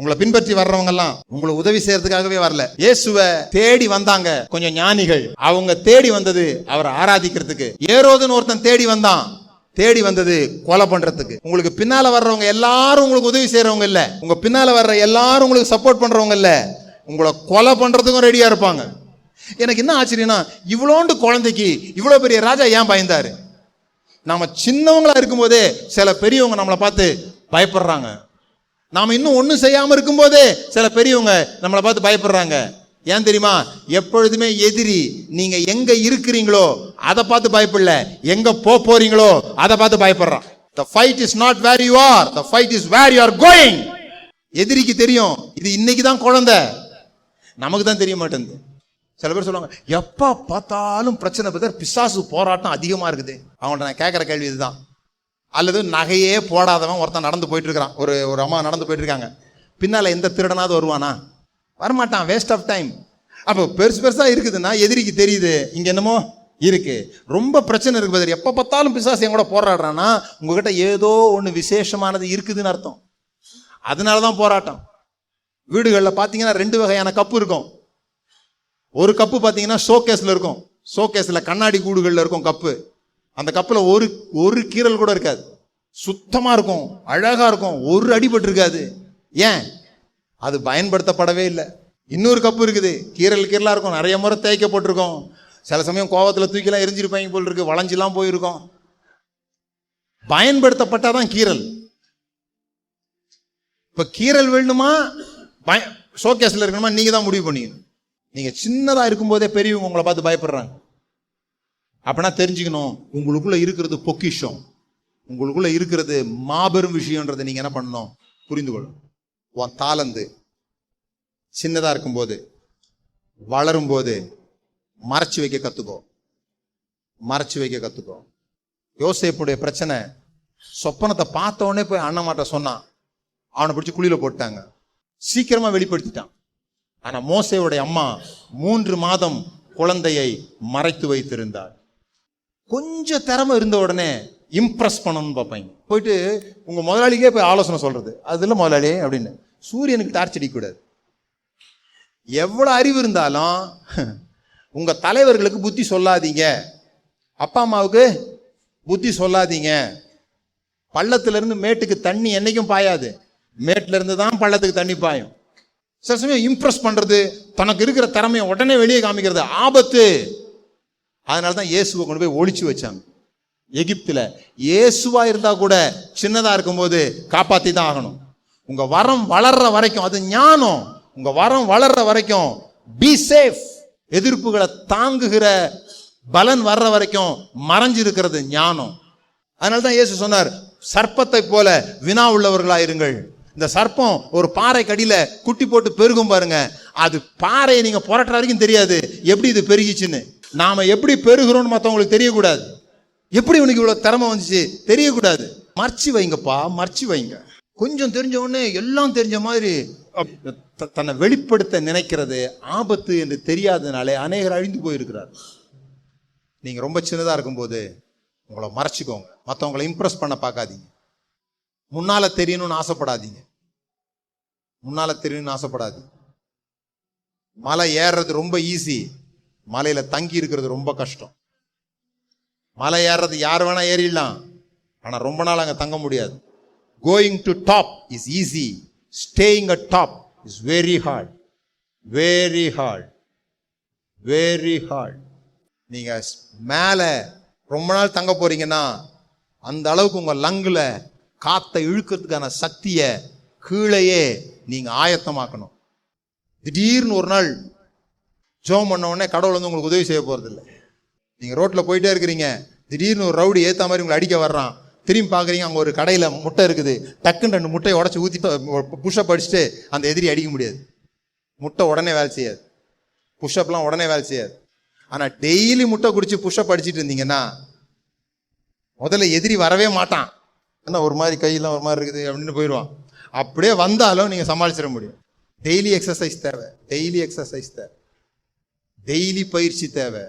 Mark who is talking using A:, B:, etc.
A: உங்களை பின்பற்றி வர்றவங்க எல்லாம் உங்களை உதவி செய்யறதுக்காகவே வரல. இயேசுவை தேடி வந்தாங்க கொஞ்சம் ஞானிகள். அவங்க தேடி வந்தது அவரை ஆராதிக்கிறதுக்கு. ஏரோதுன்னு ஒருத்தன் தேடி வந்தான். தேடி வந்தது கொலை பண்றதுக்கு. உங்களுக்கு பின்னால வர்றவங்க எல்லாரும் உங்களுக்கு உதவி செய்யறவங்க இல்ல. உங்க பின்னால வர்ற எல்லாரும் உங்களுக்கு சப்போர்ட் பண்றவங்க இல்ல. உங்களை கொலை பண்றதுக்கும் ரெடியா இருப்பாங்க. எனக்கு என்ன ஆச்சரியம்னா, இவ்வளோண்டு குழந்தைக்கு இவ்வளவு பெரிய ராஜா ஏன் பயந்தாரு? நாம சின்னவங்களா இருக்கும் போதே சில பெரியவங்க நம்மளை பார்த்து பயப்படுறாங்க. நாம இன்னும் ஒன்றும் செய்யாம இருக்கும் போதே சில பெரியவங்க நம்மளை பார்த்து பயப்படுறாங்க. ஏன் தெரியுமா? எப்பொழுதுமே எதிரி நீங்க எங்க இருக்கிறீங்களோ அதை பார்த்து பயப்படல, எங்க போறீங்களோ அதை பார்த்து பயப்படுறான். The fight is not where you are, the fight is where you are going. எதிரிக்கு தெரியும் இது இன்னைக்கு தான் குழந்தை, நமக்கு தான் தெரிய மாட்டேங்குது. சில பேர் சொல்லுவாங்க, எப்ப பார்த்தாலும் பிரச்சனை பத்தி பிசாசு போராட்டம் அதிகமா இருக்குது. அவங்கள்ட்ட நான் கேட்கிற கேள்வி இதுதான். அல்லது நகையே போடாதவன் ஒருத்தன் நடந்து போயிட்டு இருக்கிறான், ஒரு அம்மா நடந்து போயிட்டு இருக்காங்க, பின்னால எந்த திருடனாவது வருவானா? வரமாட்டான். Waste of time. அப்போ பெருசா இருக்குதுன்னா எதிரிக்கு தெரியுது இங்க என்னமோ இருக்கு, ரொம்ப பிரச்சனை இருக்கு பதில். எப்ப பார்த்தாலும் பிசாசு என் கூட போராடுறான்னா உங்ககிட்ட ஏதோ ஒண்ணு விசேஷமானது இருக்குதுன்னு அர்த்தம். அதனாலதான் போராட்டம். வீடுகளில் பார்த்தீங்கன்னா 2 வகையான கப்பு இருக்கும். ஒரு கப்பு பார்த்தீங்கன்னா ஷோகேஸ்ல இருக்கும். ஷோகேஸ்ல கண்ணாடி கூடுகளில் இருக்கும் கப்பு. அந்த கப்புல ஒரு கீறல் கூட இருக்காது, சுத்தமா இருக்கும், அழகா இருக்கும், ஒரு அடிபட்டு இருக்காது. ஏன்? அது பயன்படுத்தப்படவே இல்லை. இன்னொரு கப்பு இருக்குது, கீரலா இருக்கும், நிறைய முறை தேய்க்கப்பட்டிருக்கும். சில சமயம் கோவத்தில் தூக்கிலாம் எரிஞ்சிருப்பாங்க போல் இருக்கு, வளைஞ்செல்லாம் போயிருக்கும். பயன்படுத்தப்பட்டாதான் கீரல். இப்ப கீரல் வேணுமா ஷோகேஸ்ல இருக்கணுமா நீங்க தான் முடிவு பண்ணிக்கணும். நீங்க சின்னதா இருக்கும் போதே பெரியவங்க உங்களை பார்த்து பயப்படுறாங்க. அப்படின்னா தெரிஞ்சுக்கணும், உங்களுக்குள்ள இருக்கிறது பொக்கிஷம், உங்களுக்குள்ள இருக்கிறது மாபெரும் விஷயம்ன்றதை நீங்க என்ன பண்ணணும்? புரிந்து கொள்ளணும். உன் தாளந்து சின்னதா இருக்கும்போது, வளரும் போது மறைச்சு வைக்க கத்துக்கோ, மறைச்சு வைக்க கத்துக்கோ. யோசேப்புடைய பிரச்சனை, சொப்பனத்தை பார்த்த உடனே போய் அண்ணமாட்ட சொன்னான், அவனை பிடிச்சி குழியில போட்டாங்க, சீக்கிரமா வெளிப்படுத்திட்டான். ஆனா மோசேவுடைய அம்மா 3 மாதம் குழந்தையை மறைத்து வைத்திருந்தார். கொஞ்சம் திறமை இருந்த உடனே இம்ப்ரெஸ் பண்ணணும்னு பார்ப்பாங்க. போயிட்டு உங்க முதலாளிக்கே போய் ஆலோசனை சொல்றது, அது இல்லை முதலாளி அப்படின்னு. சூரியனுக்கு டார்ச் அடிக்கக்கூடாது. எவ்வளவு அறிவு இருந்தாலும் உங்க தலைவர்களுக்கு புத்தி சொல்லாதீங்க, அப்பா அம்மாவுக்கு புத்தி சொல்லாதீங்க. பள்ளத்துல இருந்து மேட்டுக்கு தண்ணி என்னைக்கும் பாயாது, மேட்டுல இருந்து தான் பள்ளத்துக்கு தண்ணி பாயும். சில சமயம் இம்ப்ரெஸ் பண்றது, தனக்கு இருக்கிற திறமையை உடனே வெளியே காமிக்கிறது ஆபத்து. அதனாலதான் இயேசுவை கொண்டு போய் ஒளிச்சு வச்சாங்க எகிப்துல. இயேசுவா இருந்தா கூட சின்னதா இருக்கும்போது காப்பாத்தி தான் ஆகணும். உங்க வரம் வளர்ற வரைக்கும், அது ஞானம், உங்க வரம் வளர்ற வரைக்கும் பி சேஃப். எதிர்ப்புகளை தாங்குகிற பலன் வர்ற வரைக்கும் மறைஞ்சிருக்கிறது ஞானம். அதனால்தான் இயேசு சொன்னார், சர்ப்பத்தை போல வினா உள்ளவர்களாயிருங்கள். இந்த சர்ப்பம் ஒரு பாறை கடியில குட்டி போட்டு பெருகும் பாருங்க, அது பாறையை நீங்க புரட்டுற வரைக்கும் தெரியாது எப்படி இது பெருகிச்சுன்னு. நாம எப்படி பெருகிறோம்னு மற்றவங்களுக்கு தெரியக்கூடாது, எப்படி உனக்கு இவ்வளவு திறமை வந்துச்சு தெரியக்கூடாது. மறைச்சு வைங்கப்பா, மறைச்சு வைங்க. கொஞ்சம் தெரிஞ்ச உடனே எல்லாம் தெரிஞ்ச மாதிரி தன்னை வெளிப்படுத்த நினைக்கிறது ஆபத்து என்று தெரியாததுனாலே அநேகர் அழிந்து போயிருக்கிறார். நீங்க ரொம்ப சின்னதா இருக்கும்போது உங்களை மறைச்சிக்கோங்க. மற்றவங்களை இம்ப்ரெஸ் பண்ண பார்க்காதீங்க. முன்னால தெரியணும்னு ஆசைப்படாதீங்க, முன்னால தெரியணும்னு ஆசைப்படாதீங்க. மலை ஏறுறது ரொம்ப ஈஸி, மலையில தங்கி இருக்கிறது ரொம்ப கஷ்டம். மலை ஏறுறது யார் வேணா ஏறிடலாம், ஆனா ரொம்ப நாள் அங்க தங்க முடியாது. Going to top is easy, staying at top is very hard, very hard, very hard. நீங்க மேல ரொம்ப நாள் தங்க போறீங்கன்னா அந்த அளவுக்கு உங்க லங்குல காத்தை இழுக்கிறதுக்கான சக்தியை கீழேயே நீங்க ஆயத்தமாக்கணும். திடீர்னு ஒரு நாள் ஜெபம் பண்ண உடனே கடவுள் வந்து உங்களுக்கு உதவி செய்ய போறது இல்லை. நீங்க ரோட்ல போயிட்டே இருக்கிறீங்க, திடீர்னு ஒரு ரவுடி ஏத்த மாதிரி உங்களை அடிக்க வர்றான். திரும்பி பாக்குறீங்க, அங்க ஒரு கடையில முட்டை இருக்குது, டக்குன்னு 2 முட்டையை உடச்சி ஊத்திட்டு புஷ்அப் அடிச்சுட்டு அந்த எதிரி அடிக்க முடியாது. முட்டை உடனே வேலை செய்யாது, புஷ்அப்லாம் உடனே வேலை செய்யாது. ஆனா டெய்லி முட்டை குடிச்சு புஷ்அப் அடிச்சுட்டு இருந்தீங்கன்னா முதல்ல எதிரி வரவே மாட்டான். என்ன ஒரு மாதிரி கையெல்லாம் ஒரு மாதிரி இருக்குது அப்படின்னு போயிடுவான். அப்படியே வந்தாலும் நீங்க சமாளிச்சிட முடியும். டெய்லி எக்ஸசைஸ் தேவை, டெய்லி எக்ஸசைஸ் தேவை, டெய்லி பயிற்சி தேவை.